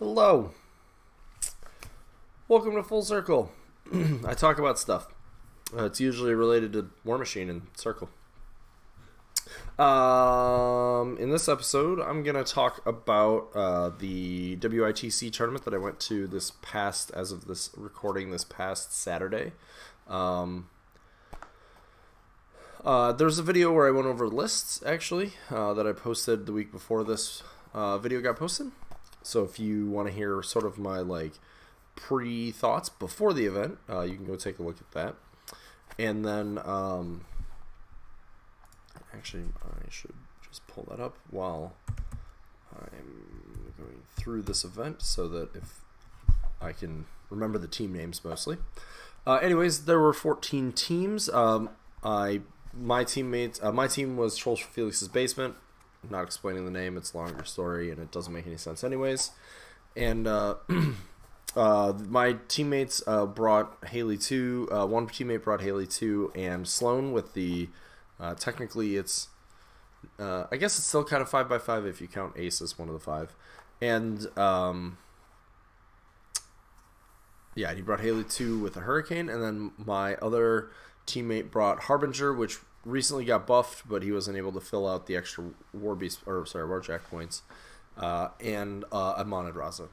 Hello. Welcome to Full Circle. I talk about stuff. It's usually related to War Machine and Circle. In this episode, I'm going to talk about the WiTC tournament that I went to this past, as of this recording, this past Saturday. There's a video where I went over lists, actually, that I posted the week before this video got posted. So if you want to hear sort of my pre-thoughts before the event, you can go take a look at that. And then, actually, I should just pull that up while I'm going through this event so that if I can remember the team names mostly. Anyways, there were 14 teams. My team was Trolls for Felix's Basement. I'm not explaining the name, it's a longer story and it doesn't make any sense anyways. And my teammates brought Haley 2, one teammate brought Haley 2 and Sloan with the, technically it's, I guess it's still kind of 5x5 if you count Ace as one of the 5. And, yeah, he brought Haley 2 with a Hurricane, and then my other teammate brought Harbinger, which recently got buffed, but he wasn't able to fill out the extra Warjack points, and a Monodraza.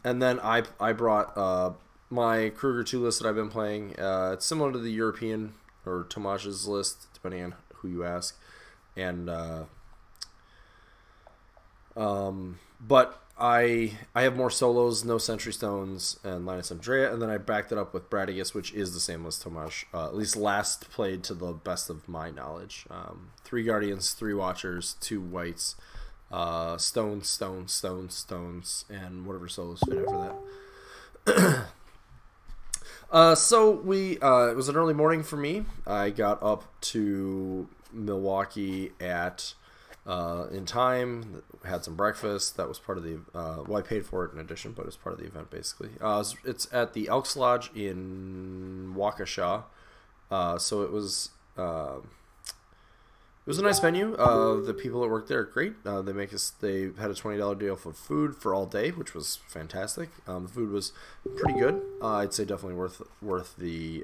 And then I brought my Kruger 2 list that I've been playing. It's similar to the European or Tomash's list, depending on who you ask. And but I have more solos, no Sentry Stones, and Linus Andrea, and then I backed it up with Bradigus, which is the same list Tomash, at least last played to the best of my knowledge. 3 Guardians, 3 Watchers, 2 Whites, Stones, Stones, Stones, Stones, and whatever solos fit after that. So it was an early morning for me. I got up to Milwaukee at in time, had some breakfast. That was part of the well, I paid for it in addition, but it was part of the event basically. It's at the Elks Lodge in Waukesha, so it was a nice venue. The people that worked there are great. They had a $20 deal for food for all day, which was fantastic. The food was pretty good. I'd say definitely worth the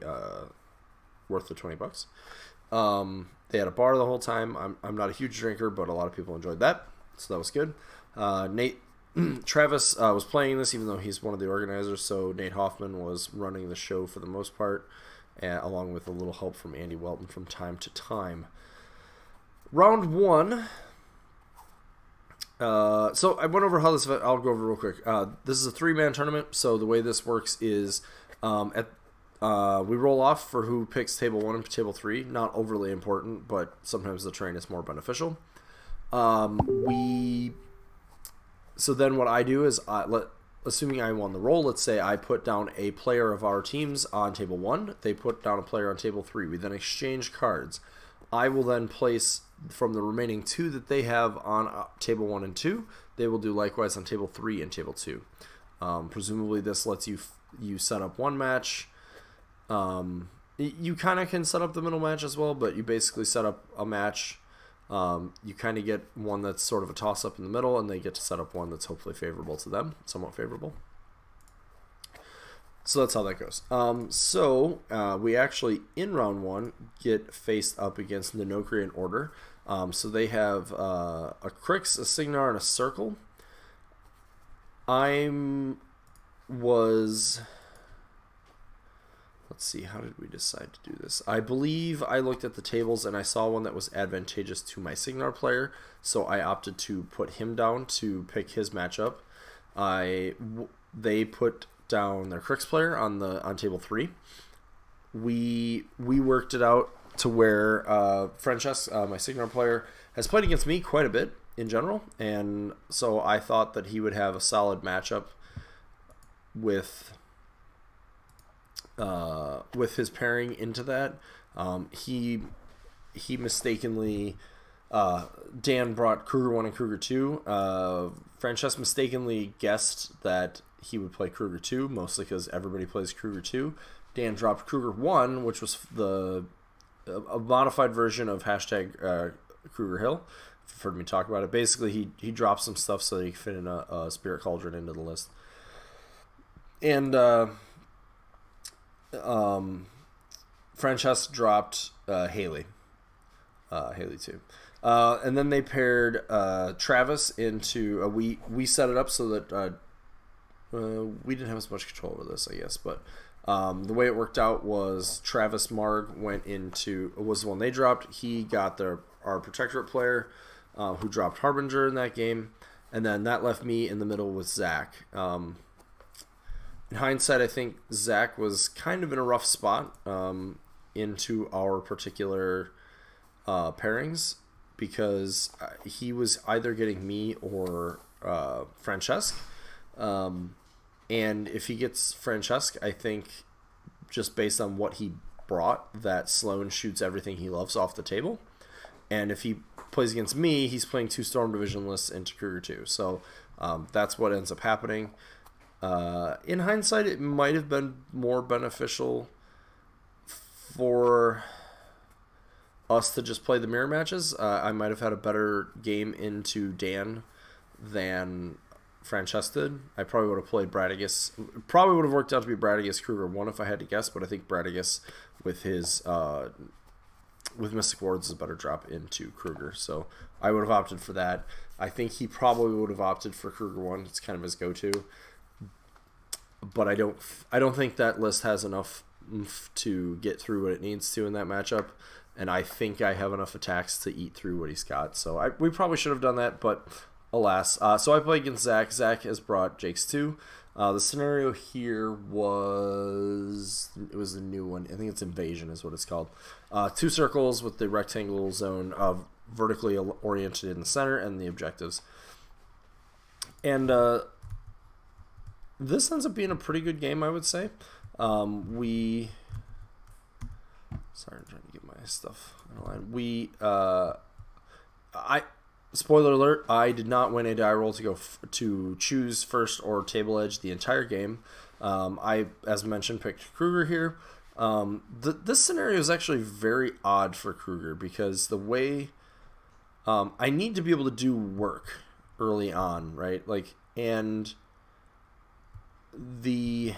$20. They had a bar the whole time. I'm not a huge drinker, but a lot of people enjoyed that, so that was good. Travis was playing this, even though he's one of the organizers, so Nate Hoffman was running the show for the most part, along with a little help from Andy Welton from time to time. Round 1. So I went over how this event, I'll go over real quick. This is a 3-man tournament, so the way this works is we roll off for who picks table 1 and table 3. Not overly important, but sometimes the terrain is more beneficial. So then what I do is, assuming I won the roll, let's say I put down a player of our teams on table 1. They put down a player on table 3. We then exchange cards. I will then place from the remaining 2 that they have on table 1 and 2. They will do likewise on table 3 and table 2. Presumably this lets you set up one match. You kind of can set up the middle match as well, but you basically set up a match. You kind of get one that's sort of a toss-up in the middle, and they get to set up one that's hopefully favorable to them, somewhat favorable. So that's how that goes. We actually, in round 1, get faced up against Ninokri in order. So they have a Crix, a Signar, and a Circle. Let's see, how did we decide to do this? I believe I looked at the tables and I saw one that was advantageous to my Signar player, so I opted to put him down to pick his matchup. They put down their Crix player on table 3. We worked it out to where Francesc, my Signar player, has played against me quite a bit in general, and so I thought that he would have a solid matchup with his pairing into that. He mistakenly, Dan brought Kruger 1 and Kruger 2. Francesc mistakenly guessed that he would play Kruger 2, mostly because everybody plays Kruger 2. Dan dropped Kruger 1, which was a modified version of hashtag Kruger Hill, heard me talk about it. Basically, he dropped some stuff so that he could fit in a Spirit Cauldron into the list. And Francesca dropped Haley. Haley too. And then they paired Travis into... we set it up so that we didn't have as much control over this, I guess. But the way it worked out was Travis Marg was the one they dropped. He got our Protectorate player who dropped Harbinger in that game. And then that left me in the middle with Zach. In hindsight, I think Zach was kind of in a rough spot into our particular pairings because he was either getting me or Francesca. And if he gets Francesca, I think just based on what he brought, that Sloan shoots everything he loves off the table. And if he plays against me, he's playing 2 Storm Division lists into Kruger 2. So that's what ends up happening. In hindsight, it might have been more beneficial for us to just play the mirror matches. I might have had a better game into Dan than Francesca did. I probably would have played Bradigus. Probably would have worked out to be Bradigus Kruger 1 if I had to guess, but I think Bradigus with his with Mystic Wards is a better drop into Kruger. So I would have opted for that. I think he probably would have opted for Kruger 1. It's kind of his go-to. But I don't think that list has enough to get through what it needs to in that matchup, and I think I have enough attacks to eat through what he's got. So we probably should have done that, but alas. So I played against Zach. Zach has brought Jake's 2. The scenario here was a new one. I think it's Invasion is what it's called. 2 circles with the rectangle zone vertically oriented in the center and the objectives. And this ends up being a pretty good game, I would say. Sorry, I'm trying to get my stuff in line. Spoiler alert, I did not win a die roll to choose first or table edge the entire game. I, as mentioned, picked Kruger here. This scenario is actually very odd for Kruger because the way I need to be able to do work early on, right? And the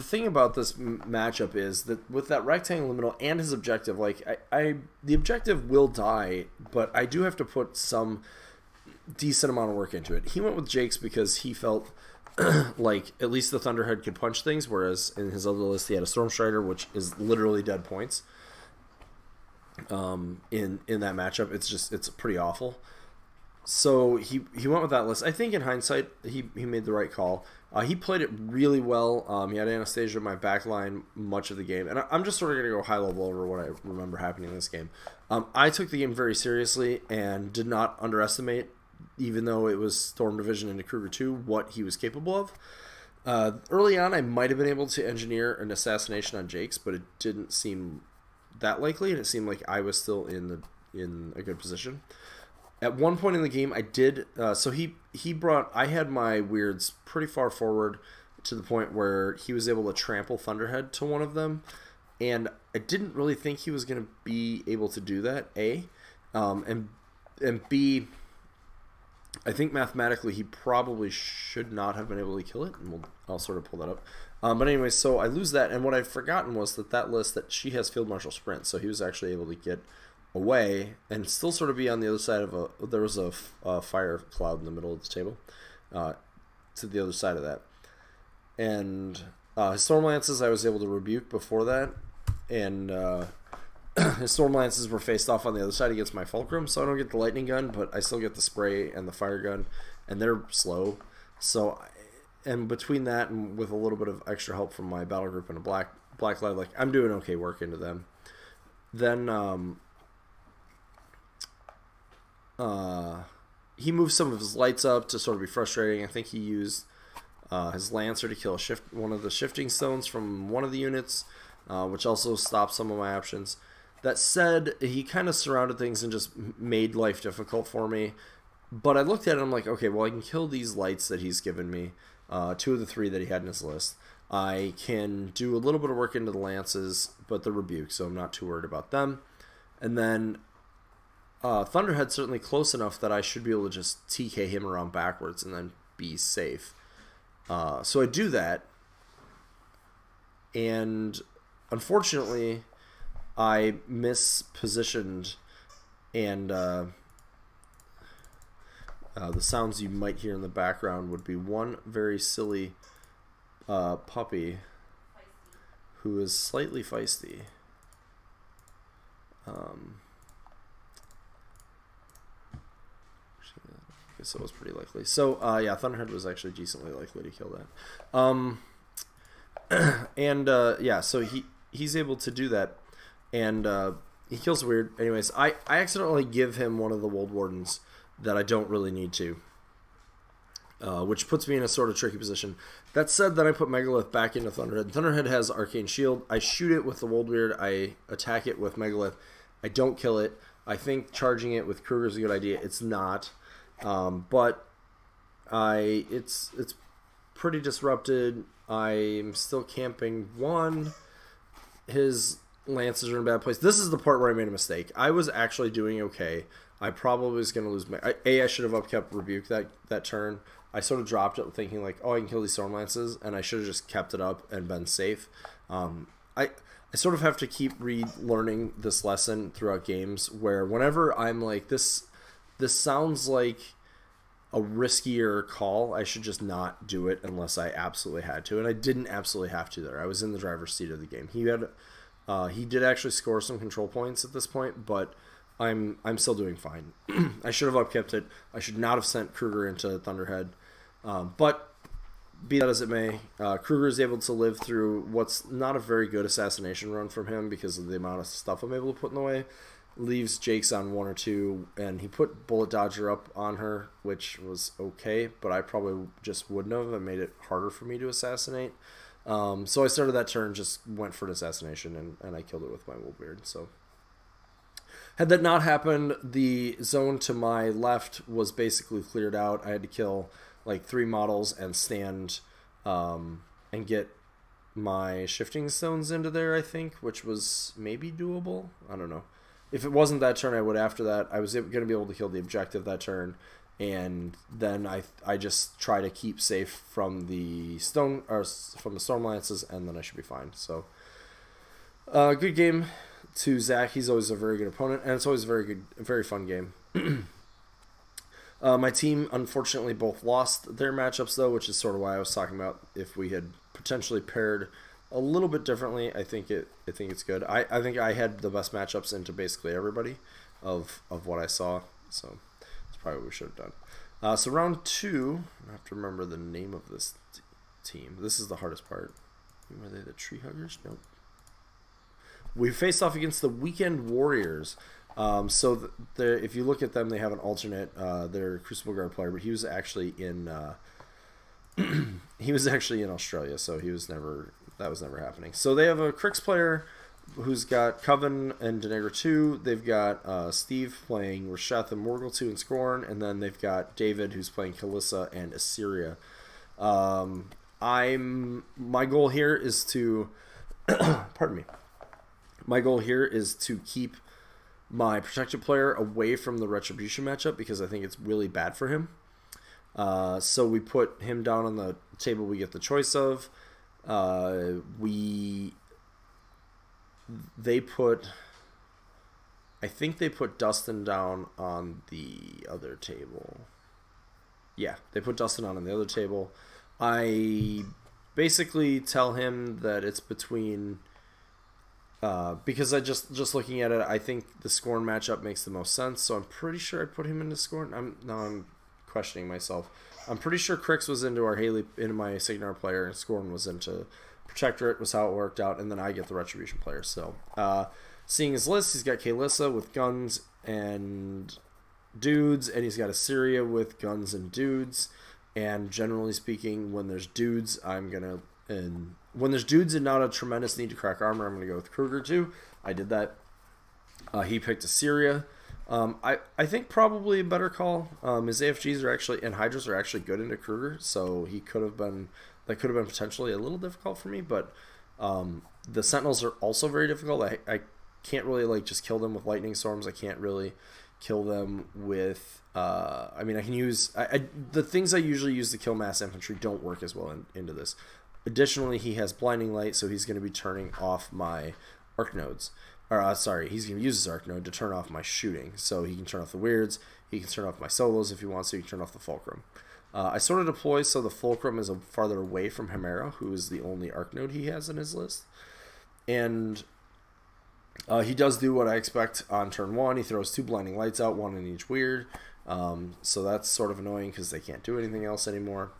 thing about this matchup is that with that rectangle in the middle and his objective, the objective will die, but I do have to put some decent amount of work into it. He went with Jake's because he felt like at least the Thunderhead could punch things, whereas in his other list he had a Stormstrider, which is literally dead points. In that matchup, it's pretty awful. So he went with that list. I think in hindsight, he made the right call. He played it really well. He had Anastasia in my back line much of the game. And I'm just sort of going to go high level over what I remember happening in this game. I took the game very seriously and did not underestimate, even though it was Storm Division into Kruger 2, what he was capable of. Early on, I might have been able to engineer an assassination on Jake's, but it didn't seem that likely, and it seemed like I was still in a good position. At one point in the game, I did. So I had my weirds pretty far forward to the point where he was able to trample Thunderhead to one of them, and I didn't really think he was going to be able to do that. And B, I think mathematically he probably should not have been able to kill it, and I'll sort of pull that up. But anyway, so I lose that, and what I'd forgotten was that list that she has Field Marshal Sprint, so he was actually able to get away and still sort of be on the other side of there was a fire cloud in the middle of the table to the other side of that. And his Storm Lances I was able to rebuke before that, and his Storm Lances were faced off on the other side against my Fulcrum, so I don't get the Lightning Gun, but I still get the Spray and the Fire Gun, and they're slow. So, and between that and with a little bit of extra help from my battle group and a black light, I'm doing okay work into them. Then he moved some of his lights up to sort of be frustrating. I think he used his Lancer to kill one of the shifting stones from one of the units, which also stopped some of my options. That said, he kind of surrounded things and just made life difficult for me. But I looked at it and I'm like, okay, well, I can kill these lights that he's given me, 2 of the 3 that he had in his list. I can do a little bit of work into the Lances, but the Rebuke, so I'm not too worried about them. And then Thunderhead's certainly close enough that I should be able to just TK him around backwards and then be safe. So I do that, and unfortunately, I mispositioned, and the sounds you might hear in the background would be one very silly puppy who is slightly feisty. So it was pretty likely. So yeah, Thunderhead was actually decently likely to kill that. And yeah, so he's able to do that, and he kills weird. Anyways, I accidentally give him one of the Wold Wardens that I don't really need to, which puts me in a sort of tricky position. That said, then I put Megalith back into Thunderhead. Thunderhead has Arcane Shield. I shoot it with the Wold Weird. I attack it with Megalith. I don't kill it. I think charging it with Kruger is a good idea. It's not. But it's pretty disrupted. I'm still camping one. His lances are in a bad place. This is the part where I made a mistake. I was actually doing okay. I probably was going to lose my... I should have upkept Rebuke that turn. I sort of dropped it thinking like, oh, I can kill these Storm Lances, and I should have just kept it up and been safe. I sort of have to keep relearning this lesson throughout games where whenever I'm like, this sounds like a riskier call, I should just not do it unless I absolutely had to. And I didn't absolutely have to there. I was in the driver's seat of the game. He did actually score some control points at this point, but I'm still doing fine. I should have upkept it. I should not have sent Kruger into Thunderhead. But be that as it may, Kruger is able to live through what's not a very good assassination run from him because of the amount of stuff I'm able to put in the way. Leaves Jake's on 1 or 2, and he put Bullet Dodger up on her, which was okay, but I probably just wouldn't have. It made it harder for me to assassinate. So I started that turn, just went for an assassination, and I killed it with my Wolfbeard. So had that not happened, the zone to my left was basically cleared out. I had to kill like 3 models and stand and get my shifting stones into there, I think, which was maybe doable. I don't know. If it wasn't that turn, I would after that. I was going to be able to kill the objective that turn, and then I just try to keep safe from the Storm Lances, and then I should be fine. So, good game to Zach. He's always a very good opponent, and it's always a very fun game. My team, unfortunately, both lost their matchups, though, which is sort of why I was talking about if we had potentially paired a little bit differently. I think it's good. I think I had the best matchups into basically everybody of what I saw, so that's probably what we should have done. So round 2, I have to remember the name of this team. This is the hardest part. Were they the Tree Huggers? Nope. We faced off against the Weekend Warriors. So if you look at them, they have an alternate. They're Crucible Guard player, but he was actually in Australia, so that was never happening. So they have a Crix player who's got Coven and Denegra 2. They've got Steve playing Rasheth and Morgul 2 and Scorn, and then they've got David who's playing Kalissa and Assyria. My goal here is to pardon me. My goal here is to keep my protected player away from the Retribution matchup because I think it's really bad for him. So we put him down on the table we get the choice of. I think they put Dustin down on the other table. Yeah, they put Dustin on the other table. I basically tell him that it's between... because I just looking at it, I think the Scorn matchup makes the most sense, so I'm pretty sure I put him into Scorn. I'm questioning myself. I'm pretty sure Crix was into my Signar player, and Scorn was into Protectorate, was how it worked out, and then I get the Retribution player. So, seeing his list, he's got Kalissa with guns and dudes, and he's got Assyria with guns and dudes. And generally speaking, when there's dudes, when there's dudes and not a tremendous need to crack armor, I'm going to go with Kruger too. I did that. He picked Assyria. I think probably a better call. His AFGs are actually, and Hydras are actually good into Kruger, so that could have been potentially a little difficult for me, but the Sentinels are also very difficult. I can't really just kill them with lightning storms. I can't really kill them with... I mean, I can use... the things I usually use to kill mass infantry don't work as well into this. Additionally, he has blinding light, so he's going to be turning off my arc nodes. Or, sorry, he's going to use his arc node to turn off my shooting. So he can turn off the weirds, he can turn off my solos if he wants to, he can turn off the fulcrum. I sort of deploy so the fulcrum is farther away from Hemera, who is the only arc node he has in his list. And he does do what I expect on turn 1. He throws 2 blinding lights out, 1 in each weird. So that's sort of annoying because they can't do anything else anymore.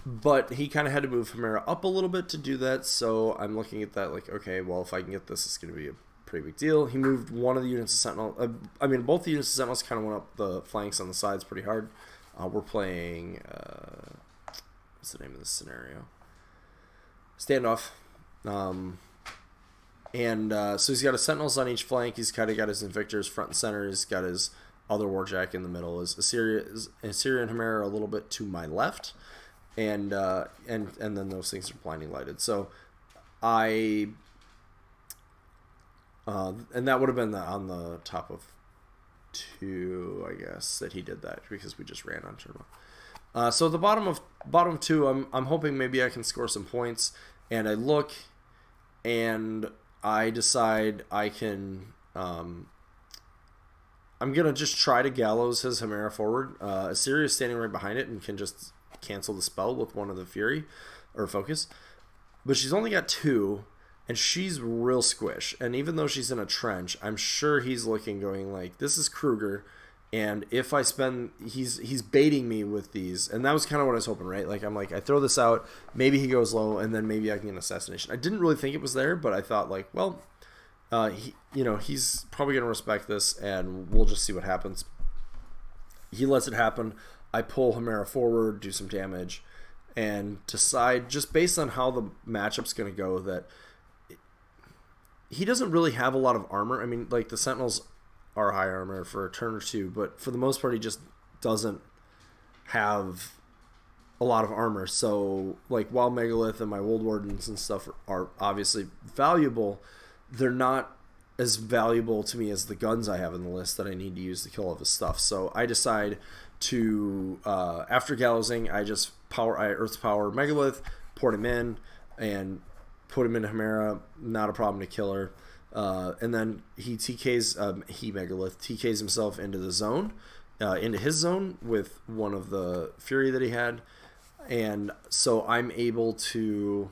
But he kind of had to move Hemera up a little bit to do that, so I'm looking at that like, okay, well, if I can get this, it's going to be a pretty big deal. He moved one of the units of Sentinel. I mean, both the units of Sentinels kind of went up the flanks on the sides pretty hard. We're playing... what's the name of this scenario? Standoff. So he's got his Sentinels on each flank. He's kind of got his Invictors front and center. He's got his other Warjack in the middle. His Assyria and Hemera are a little bit to my left. And then those things are blinding lighted. So and that would have been on the top of 2, I guess, that he did that because we just ran on turn 1. So the bottom 2, I'm hoping maybe I can score some points, and I look, and I decide I can. I'm gonna just try to gallows his Hemera forward. Assyria is standing right behind it and can just cancel the spell with one of the Fury or Focus, but she's only got 2, and she's real squish. And even though she's in a trench, I'm sure he's looking, going like, this is Kruger, and if I spend, he's baiting me with these, and that was kind of what I was hoping, right? Like, I'm like, I throw this out, maybe he goes low, and then maybe I can get an assassination. I didn't really think it was there, but I thought like, well, he's probably gonna respect this, and we'll just see what happens. He lets it happen. I pull Hemera forward, do some damage, and decide, just based on how the matchup's going to go, that he doesn't really have a lot of armor. I mean, like, the Sentinels are high armor for a turn or 2, but for the most part, he just doesn't have a lot of armor. So, like, while Megalith and my Wold Wardens and stuff are obviously valuable, they're not as valuable to me as the guns I have in the list that I need to use to kill all of his stuff. So I decide to, after gallowsing, I just Earth's Power Megalith, port him in, and put him into Hemera. Not a problem to kill her. And then he Megalith TKs himself into the zone, into his zone with one of the Fury that he had. And so I'm able to,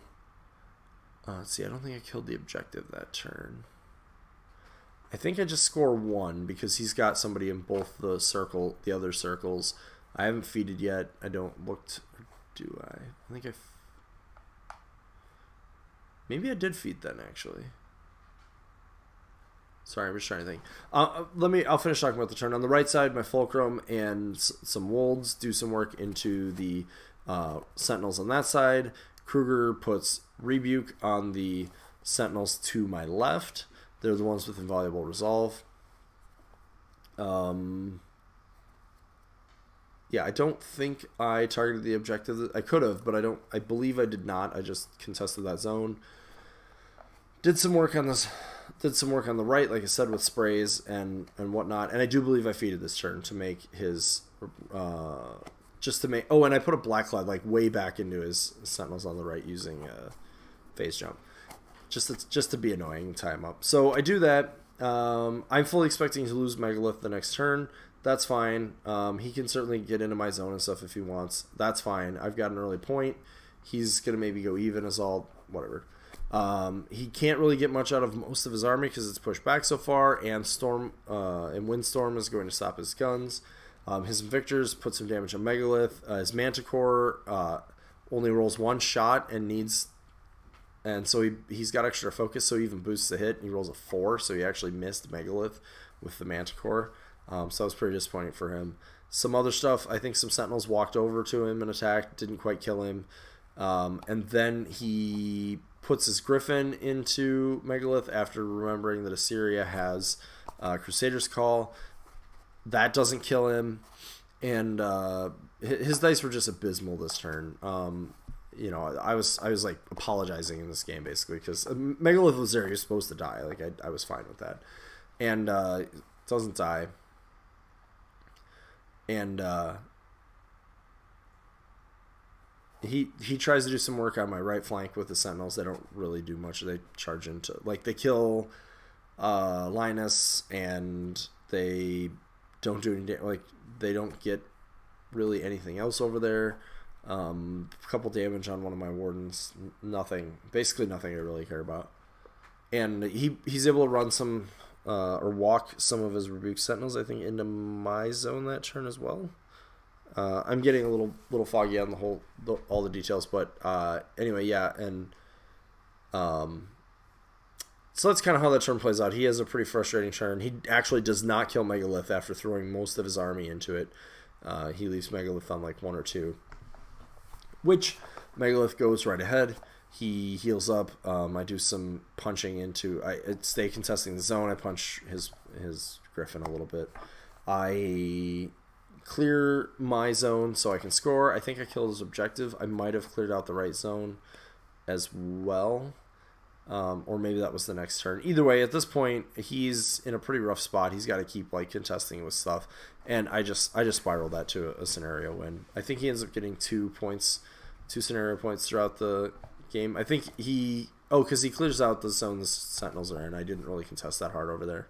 let's see, I don't think I killed the objective that turn. I think I just score 1 because he's got somebody in both the other circles. I haven't feeded yet. I don't looked. Do I? I think maybe I did feed then, actually. Sorry, I'm just trying to think. I'll finish talking about the turn. On the right side, my Fulcrum and some Wolds do some work into the Sentinels on that side. Kruger puts Rebuke on the Sentinels to my left. They're the ones with invaluable resolve. Yeah, I don't think I targeted the objective. I could have, but I believe I did not. I just contested that zone. Did some work on this. Did some work on the right, like I said, with sprays and whatnot. And I do believe I feeded this turn to make his just to make. Oh, and I put a Black Cloud like way back into his Sentinels on the right using phase jump. Just to be annoying, tie him up. So I do that. I'm fully expecting to lose Megalith the next turn. That's fine. He can certainly get into my zone and stuff if he wants. That's fine. I've got an early point. He's going to maybe go even as all, whatever. He can't really get much out of most of his army because it's pushed back so far, and Windstorm is going to stop his guns. His Invictors put some damage on Megalith. His Manticore only rolls 1 shot and needs... And so he's got extra focus, so he even boosts the hit. He rolls a 4, so he actually missed Megalith with the Manticore. So that was pretty disappointing for him. Some other stuff, I think some Sentinels walked over to him and attacked, didn't quite kill him. And then he puts his Griffin into Megalith after remembering that Assyria has Crusader's Call. That doesn't kill him. And his dice were just abysmal this turn. you know, I was like apologizing in this game basically because Megalith was there. You're supposed to die. Like I was fine with that, and it doesn't die, and he tries to do some work on my right flank with the Sentinels. They don't really do much. They charge into, like, they kill Linus, and they don't do any, like, they don't get really anything else over there. A couple damage on one of my wardens. Nothing. Basically nothing I really care about. And he's able to run some, or walk some of his Rebuke Sentinels, I think, into my zone that turn as well. I'm getting a little foggy on all the details, but anyway, yeah, and so that's kind of how that turn plays out. He has a pretty frustrating turn. He actually does not kill Megalith after throwing most of his army into it. He leaves Megalith on like 1 or 2, which Megalith goes right ahead. He heals up. I do some punching into. I stay contesting the zone. I punch his Griffin a little bit. I clear my zone so I can score. I think I killed his objective. I might have cleared out the right zone as well, or maybe that was the next turn. Either way, at this point, he's in a pretty rough spot. He's got to keep like contesting with stuff, and I just spiraled that to a scenario win. I think he ends up getting 2 scenario points throughout the game. I think because he clears out the zone the Sentinels are in. I didn't really contest that hard over there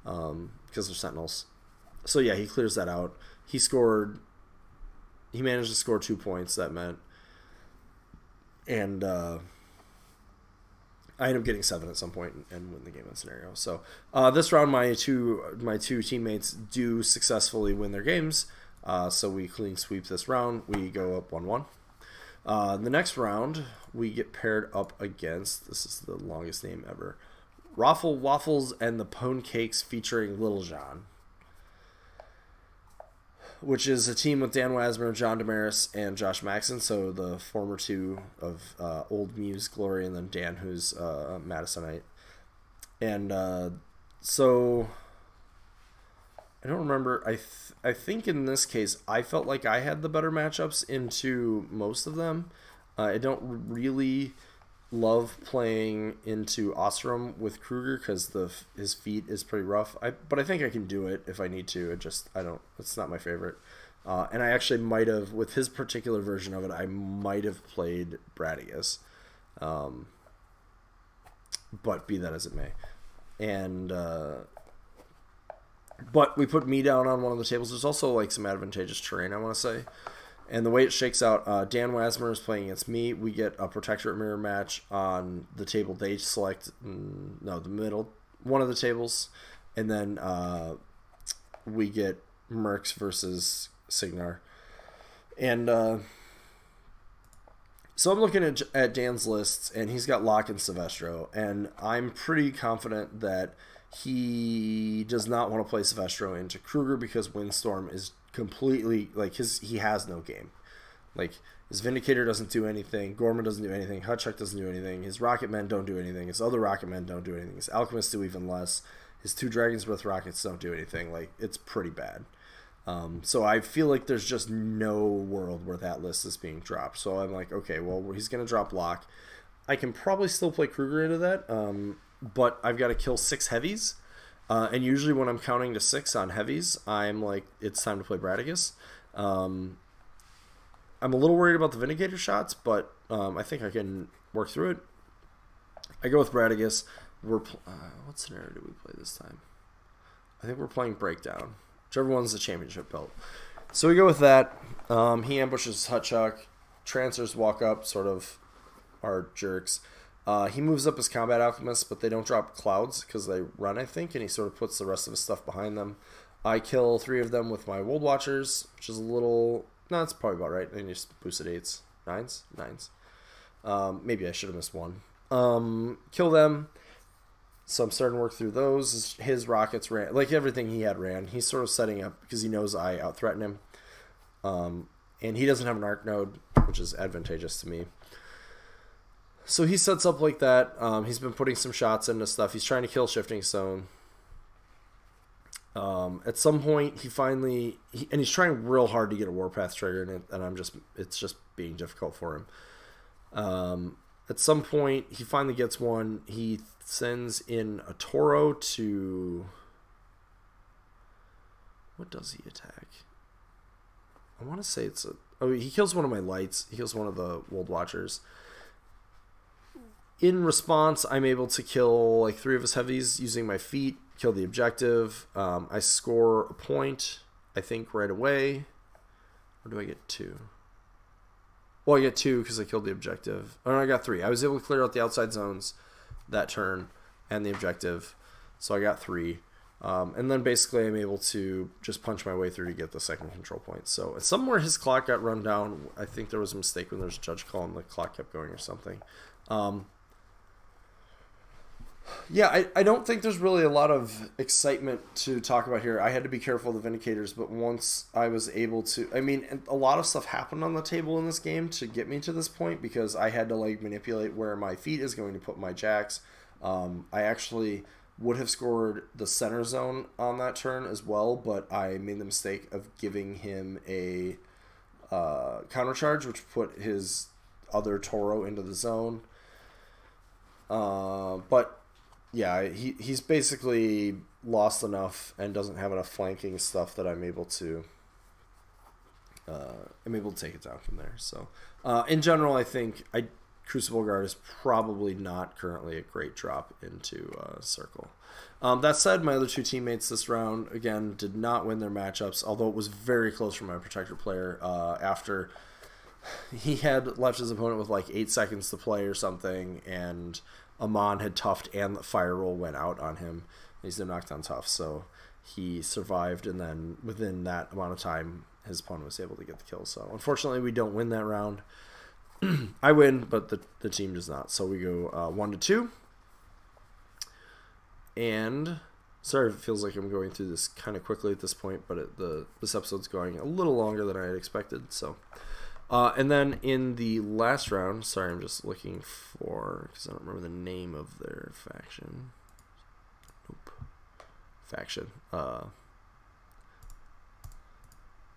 because they're Sentinels. So yeah, he clears that out. He managed to score 2 points, that meant. And I end up getting 7 at some point and win the game in scenario. So this round, my two teammates do successfully win their games. So we clean sweep this round. We go up 1-1. The next round, we get paired up against, this is the longest name ever, Raffle Waffles and the Pone Cakes featuring Little John, which is a team with Dan Wasmer, John Damaris, and Josh Maxson, so the former 2 of Old Muse Glory, and then Dan, who's Madisonite. And so I don't remember. I think in this case, I felt like I had the better matchups into most of them. I don't really love playing into Osram with Kruger because his feet is pretty rough. But I think I can do it if I need to. It's not my favorite. And I actually might have, with his particular version of it, I might have played Bradius. But be that as it may. And but we put me down on one of the tables. There's also like some advantageous terrain, I want to say. And the way it shakes out, Dan Wasmer is playing against me. We get a Protectorate Mirror match on the table they select. No, the middle. One of the tables. And then we get Mercs versus Signar. And so I'm looking at Dan's lists, and he's got Locke and Silvestro. And I'm pretty confident that he does not want to play Silvestro into Kruger because Windstorm is completely, like, he has no game. Like, his Vindicator doesn't do anything, Gorman doesn't do anything, Hutchuk doesn't do anything, his Rocket Men don't do anything, his other Rocket Men don't do anything, his Alchemists do even less, his 2 Dragon's Breath rockets don't do anything. Like, it's pretty bad. So I feel like there's just no world where that list is being dropped. So I'm like, okay, well, he's going to drop Locke. I can probably still play Kruger into that, but I've got to kill 6 heavies. And usually when I'm counting to 6 on heavies, I'm like, it's time to play Bradigus. I'm a little worried about the Vindicator shots, but I think I can work through it. I go with Bradigus. What scenario did we play this time? I think we're playing Breakdown. Whichever one's the championship belt. So we go with that. He ambushes Hutchuk. Trancers walk up, sort of are jerks. He moves up his Combat Alchemist, but they don't drop Clouds because they run, I think, and he sort of puts the rest of his stuff behind them. I kill 3 of them with my Wold Watchers, which is a little... No, that's probably about right. And you just boosted 8s. 9s? Maybe I should have missed 1. Kill them. So I'm starting to work through those. His rockets ran, like everything he had ran. He's sort of setting up because he knows I out-threaten him. And he doesn't have an Arc Node, which is advantageous to me. So he sets up like that. He's been putting some shots into stuff. He's trying to kill Shifting Stone. At some point, he finally... and he's trying real hard to get a Warpath trigger in it, and it's just being difficult for him. At some point, he finally gets one. He sends in a Toro to... What does he attack? I want to say it's a... Oh, he kills one of my lights. He kills one of the World Watchers. In response, I'm able to kill like 3 of his heavies using my feet, kill the objective. I score a point, I think, right away. Or do I get 2? Well, I get 2 because I killed the objective. Oh, no, I got 3. I was able to clear out the outside zones that turn and the objective. So I got 3. And then basically I'm able to just punch my way through to get the second control point. So somewhere his clock got run down. I think there was a mistake when there was a judge call and the clock kept going or something. Yeah, I don't think there's really a lot of excitement to talk about here. I had to be careful of the Vindicators, but once I was able to... I mean, a lot of stuff happened on the table in this game to get me to this point because I had to like manipulate where my feet is going to put my jacks. I actually would have scored the center zone on that turn as well, but I made the mistake of giving him a counter charge, which put his other Toro into the zone. But... yeah, he's basically lost enough and doesn't have enough flanking stuff that I'm able to take it down from there. So in general, I think Crucible Guard is probably not currently a great drop into Circle. That said, my other 2 teammates this round again did not win their matchups, although it was very close for my Protector player. After he had left his opponent with like 8 seconds to play or something, and Amon had toughed and the fire roll went out on him. He's been knocked on tough, so he survived, and then within that amount of time, his opponent was able to get the kill. So unfortunately, we don't win that round. I win, but the team does not. So we go 1-2. And sorry if it feels like I'm going through this kind of quickly at this point, but this episode's going a little longer than I had expected. So. And then in the last round, sorry, I'm just looking for, because I don't remember the name of their faction. Nope. Faction.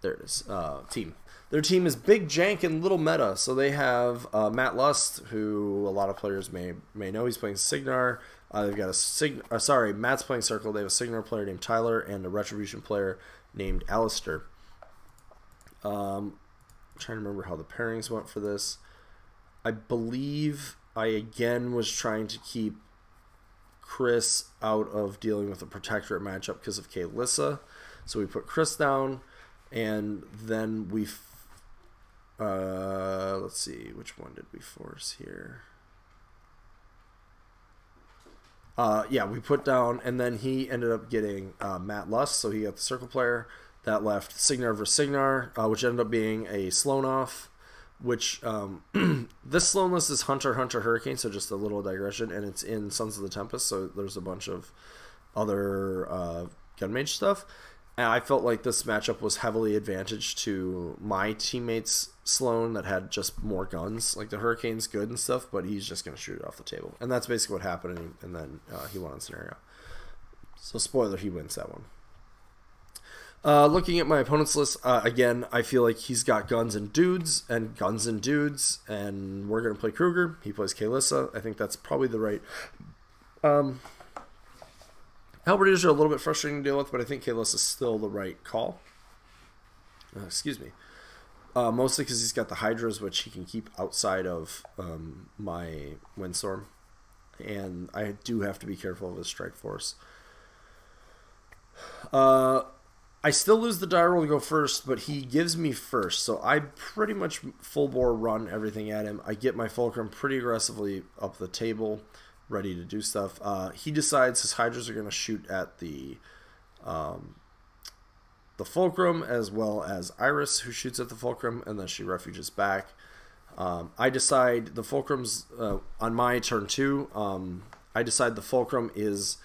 There it is. Team. Their team is Big Jank and Little Meta. So they have Matt Lust, who a lot of players may know. He's playing Signar. They've got Matt's playing Circle. They have a Signar player named Tyler and a Retribution player named Alistair. I'm trying to remember how the pairings went for this. I believe I again was trying to keep Chris out of dealing with the Protectorate matchup because of Kaelissa. So we put Chris down, and then we... let's see, which one did we force here? Yeah, we put down, and then he ended up getting Matt Lust, so he got the Circle player. That left Signar versus Signar, which ended up being a Sloan-off, which this Sloan list is Hunter, Hunter, Hurricane, so just a little digression, and it's in Sons of the Tempest, so there's a bunch of other gun mage stuff. And I felt like this matchup was heavily advantaged to my teammates' Sloan that had just more guns. Like the Hurricane's good and stuff, but he's just going to shoot it off the table. And that's basically what happened, and then he won on scenario. So spoiler, he wins that one. Looking at my opponent's list, again, I feel like he's got guns and dudes, and we're going to play Kruger. He plays Kaelissa. I think that's probably the right... Halberdiers are a little bit frustrating to deal with, but I think Kaelissa is still the right call. Excuse me. Mostly because he's got the Hydras, which he can keep outside of my Windstorm. And I do have to be careful of his Strike Force. I still lose the die roll to go first, but he gives me first. So I pretty much full bore run everything at him. I get my Fulcrum pretty aggressively up the table, ready to do stuff. He decides his Hydras are going to shoot at the Fulcrum, as well as Iris, who shoots at the Fulcrum, and then she refuges back. I decide the Fulcrum's on my turn 2. I decide the Fulcrum is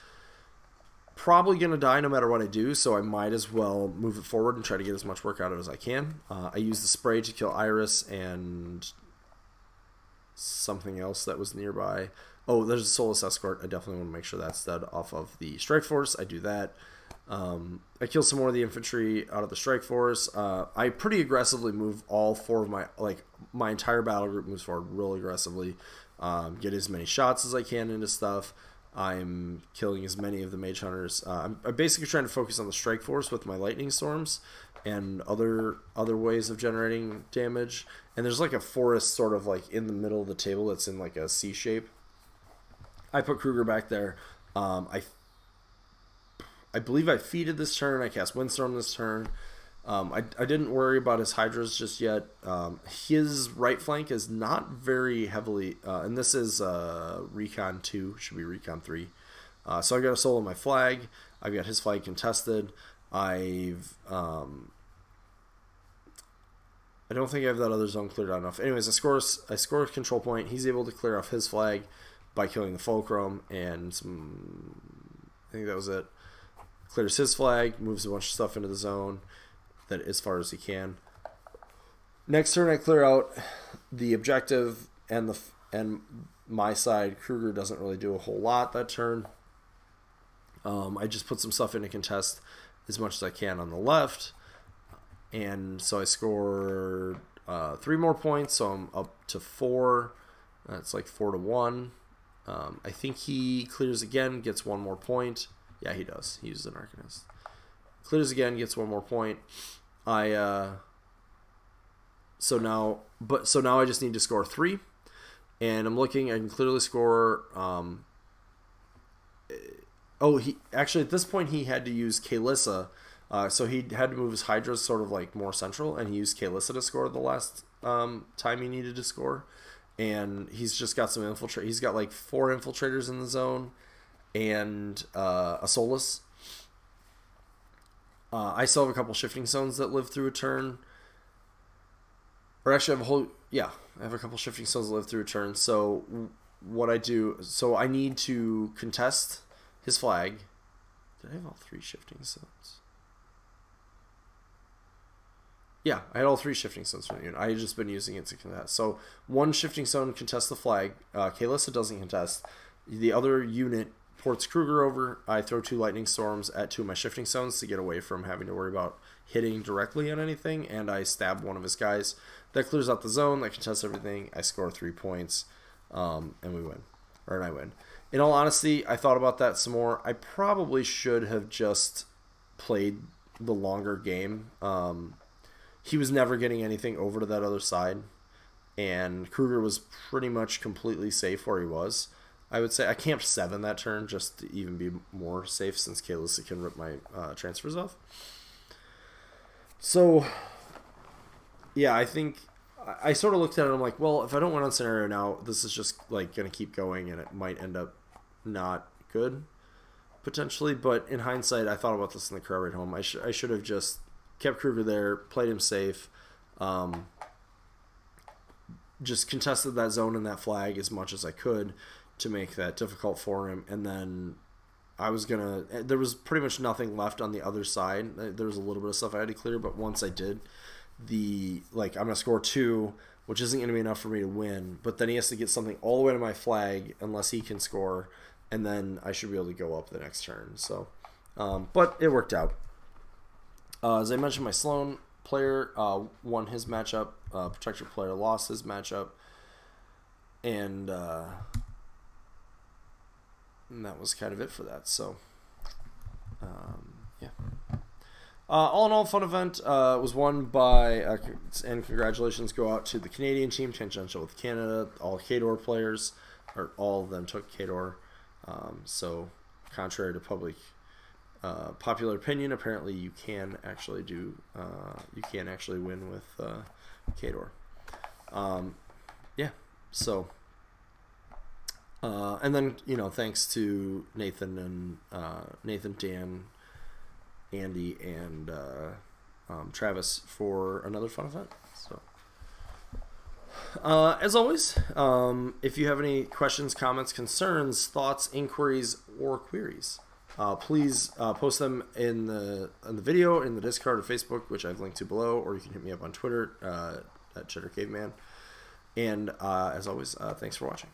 probably going to die no matter what I do, so I might as well move it forward and try to get as much work out of it as I can. I use the spray to kill Iris and something else that was nearby. Oh, there's a Soulless Escort. I definitely want to make sure that's dead off of the Strike Force. I do that. I kill some more of the infantry out of the strike force. I pretty aggressively move all 4 of my entire battle group moves forward real aggressively. Get as many shots as I can into stuff. I'm killing as many of the mage hunters. I'm basically trying to focus on the strike force with my lightning storms and other ways of generating damage. And there's like a forest sort of like in the middle of the table that's in like a C shape. I put Kruger back there. I believe I feeded this turn. I cast Windstorm this turn. I didn't worry about his Hydras just yet. His right flank is not very heavily, and this is Recon 2, should be Recon 3. So I've got a solo my flag. I've got his flag contested. I don't think I have that other zone cleared out enough. Anyways, I score a control point. He's able to clear off his flag by killing the Fulcrum, and I think that was it. Clears his flag, moves a bunch of stuff into the zone that as far as he can. Next turn, I clear out the objective and my side. Kruger doesn't really do a whole lot that turn. I just put some stuff into contest as much as I can on the left, and so I score 3 more points. So I'm up to 4. That's like 4-1. I think he clears again, gets 1 more point. Yeah, he does. He uses an Arcanist. Clears again, gets 1 more point. So now I just need to score 3, and I'm looking. I can clearly score. He actually at this point he had to use Kaelissa, so he had to move his Hydras sort of like more central, and he used Kaelissa to score the last time he needed to score, and he's just got some infiltrate. He's got like 4 infiltrators in the zone, and a Solus. I still have a couple shifting stones that live through a turn. Or actually, I have a couple shifting stones that live through a turn. So what I do, I need to contest his flag. Did I have all 3 shifting stones? Yeah, I had all 3 shifting stones from the unit. I had just been using it to contest. So 1 shifting stone contests the flag. Kaelissa doesn't contest. The other unit ports Kruger over. I throw 2 lightning storms at 2 of my shifting stones to get away from having to worry about hitting directly on anything, and I stab one of his guys. That clears out the zone. That contests everything. I score 3 points, and we win. And I win. In all honesty, I thought about that some more. I probably should have just played the longer game. He was never getting anything over to that other side, and Kruger was pretty much completely safe where he was. I would say I camped 7 that turn just to even be more safe, since Kaelissa can rip my transfers off. So, yeah, I think I sort of looked at it and I'm like, well, if I don't win on scenario now, this is just like going to keep going, and it might end up not good, potentially. But in hindsight, I thought about this in the car ride home. I should have just kept Kruger there, played him safe, just contested that zone and that flag as much as I could to make that difficult for him, and then there was pretty much nothing left on the other side. There was a little bit of stuff I had to clear, but once I did, I'm going to score 2, which isn't going to be enough for me to win, but then he has to get something all the way to my flag unless he can score, and then I should be able to go up the next turn. So, but it worked out. As I mentioned, my Sloan player won his matchup. Protector player lost his matchup, and that was kind of it for that. So, yeah. All in all, fun event. It was won by, and congratulations go out to the Canadian team, tangential with Canada. All Khador players, or all of them took Khador. So, contrary to popular opinion, apparently you can actually win with Khador. Yeah. So. And then, thanks to Nathan, Dan, Andy, and Travis for another fun event. So, as always, if you have any questions, comments, concerns, thoughts, inquiries, or queries, please post them in the video, in the Discord or Facebook, which I've linked to below, or you can hit me up on Twitter at Cheddar Caveman. And as always, thanks for watching.